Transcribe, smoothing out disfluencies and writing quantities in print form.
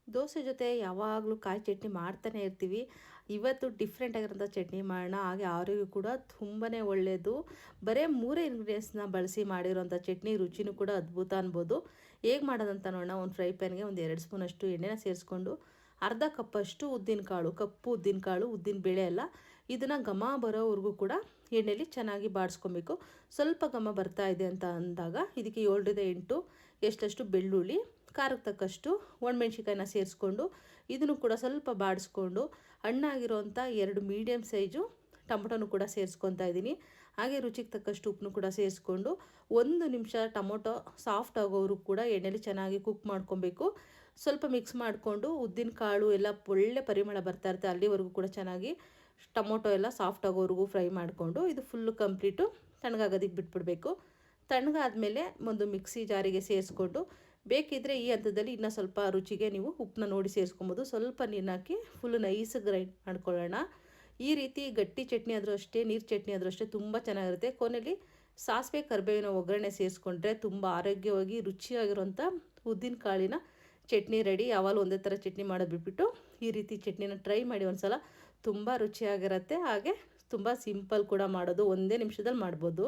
ದೋಸೆ ಜೊತೆ ಯಾವಾಗಲೂ ಕಾಯಿ ಚಟ್ನಿ ಮಾಡ್ತಾನೆ ಇರ್ತೀವಿ. ಇವತ್ತು ಡಿಫ್ರೆಂಟ್ ಆಗಿರೋಂಥ ಚಟ್ನಿ ಮಾಡೋಣ. ಹಾಗೆ ಆರೋಗ್ಯ ಕೂಡ ತುಂಬಾ ಒಳ್ಳೆಯದು. ಬರೀ 3 ಇಂಗ್ರೀಡಿಯೆಂಟ್ಸ್ನ ಬಳಸಿ ಮಾಡಿರೋಂಥ ಚಟ್ನಿ ರುಚಿನೂ ಕೂಡ ಅದ್ಭುತ ಅನ್ಬೋದು. ಹೇಗೆ ಮಾಡೋದಂತ ನೋಡೋಣ. ಒಂದು ಫ್ರೈ ಪ್ಯಾನ್ಗೆ ಒಂದು 2 ಸ್ಪೂನಷ್ಟು ಎಣ್ಣೆನ ಸೇರಿಸ್ಕೊಂಡು ಅರ್ಧ ಕಪ್ಪಷ್ಟು ಉದ್ದಿನಕಾಳು, ಕಪ್ಪು ಉದ್ದಿನಕಾಳು, ಉದ್ದಿನ ಬೇಳೆ ಅಲ್ಲ, ಇದನ್ನು ಘಮ ಬರೋವರೆಗೂ ಕೂಡ ಎಣ್ಣೆಲಿ ಚೆನ್ನಾಗಿ ಬಾಡಿಸ್ಕೊಬೇಕು. ಸ್ವಲ್ಪ ಘಮ ಬರ್ತಾ ಇದೆ ಅಂತ ಅಂದಾಗ ಇದಕ್ಕೆ 7ರಿಂದ 8 ಎಷ್ಟಷ್ಟು ಬೆಳ್ಳುಳ್ಳಿ, ಖಾರಕ್ಕೆ ತಕ್ಕಷ್ಟು ಒಣಮೆಣ್ಸಿಕಾಯಿನ ಸೇರಿಸ್ಕೊಂಡು ಇದನ್ನು ಕೂಡ ಸ್ವಲ್ಪ ಬಾಡಿಸ್ಕೊಂಡು ಹಣ್ಣಾಗಿರೋಂಥ 2 ಮೀಡಿಯಮ್ ಸೈಜು ಟೊಮೊಟೊನು ಕೂಡ ಸೇರಿಸ್ಕೊತಾ ಇದ್ದೀನಿ. ಹಾಗೆ ರುಚಿಗೆ ತಕ್ಕಷ್ಟು ಉಪ್ಪನ್ನು ಕೂಡ ಸೇರಿಸ್ಕೊಂಡು 1 ನಿಮಿಷ ಟೊಮೊಟೊ ಸಾಫ್ಟ್ ಆಗೋರು ಕೂಡ ಎಣ್ಣೆಲಿ ಚೆನ್ನಾಗಿ ಕುಕ್ ಮಾಡ್ಕೊಬೇಕು. ಸ್ವಲ್ಪ ಮಿಕ್ಸ್ ಮಾಡಿಕೊಂಡು ಉದ್ದಿನ ಕಾಳು ಎಲ್ಲ ಒಳ್ಳೆ ಪರಿಮಳ ಬರ್ತಾ ಇರುತ್ತೆ ಅಲ್ಲಿವರೆಗೂ ಕೂಡ ಚೆನ್ನಾಗಿ ಟೊಮೊಟೊ ಎಲ್ಲ ಸಾಫ್ಟ್ ಆಗೋವರೆಗೂ ಫ್ರೈ ಮಾಡಿಕೊಂಡು ಇದು ಫುಲ್ಲು ಕಂಪ್ಲೀಟು ತಣ್ಣಗಾಗೋದಕ್ಕೆ ಬಿಟ್ಬಿಡಬೇಕು. ತಣ್ಣಗಾದ್ಮೇಲೆ ಒಂದು ಮಿಕ್ಸಿ ಜಾರಿಗೆ ಸೇರಿಸ್ಕೊಂಡು ಬೇಕಿದ್ದರೆ ಈ ಹಂತದಲ್ಲಿ ಇನ್ನೂ ಸ್ವಲ್ಪ ರುಚಿಗೆ ನೀವು ಉಪ್ಪನ್ನ ನೋಡಿ ಸೇರಿಸ್ಕೊಬೋದು. ಸ್ವಲ್ಪ ನೀರು ಹಾಕಿ ಫುಲ್ಲು ನೈಸ್ ಗ್ರೈಂಡ್ ಮಾಡ್ಕೊಳ್ಳೋಣ. ಈ ರೀತಿ ಗಟ್ಟಿ ಚಟ್ನಿ ಆದರೂ ಅಷ್ಟೇ, ನೀರು ಚಟ್ನಿ ಆದರೂ ಅಷ್ಟೇ ತುಂಬ ಚೆನ್ನಾಗಿರುತ್ತೆ. ಕೊನೆಯಲ್ಲಿ ಸಾಸಿವೆ ಕರಿಬೇವಿನ ಒಗ್ಗರಣೆ ಸೇರಿಸ್ಕೊಂಡ್ರೆ ತುಂಬ ಆರೋಗ್ಯವಾಗಿ ರುಚಿಯಾಗಿರೋಂಥ ಉದ್ದಿನ ಕಾಳಿನ ಚಟ್ನಿ ರೆಡಿ. ಯಾವಾಗಲೂ ಒಂದೇ ಥರ ಚಟ್ನಿ ಮಾಡೋದು ಬಿಟ್ಬಿಟ್ಟು ಈ ರೀತಿ ಚಟ್ನಿನ ಟ್ರೈ ಮಾಡಿ ಒಂದು ಸಲ. ತುಂಬ ರುಚಿಯಾಗಿರುತ್ತೆ. ಹಾಗೆ ತುಂಬ ಸಿಂಪಲ್ ಕೂಡ ಮಾಡೋದು, ಒಂದೇ ನಿಮಿಷದಲ್ಲಿ ಮಾಡ್ಬೋದು.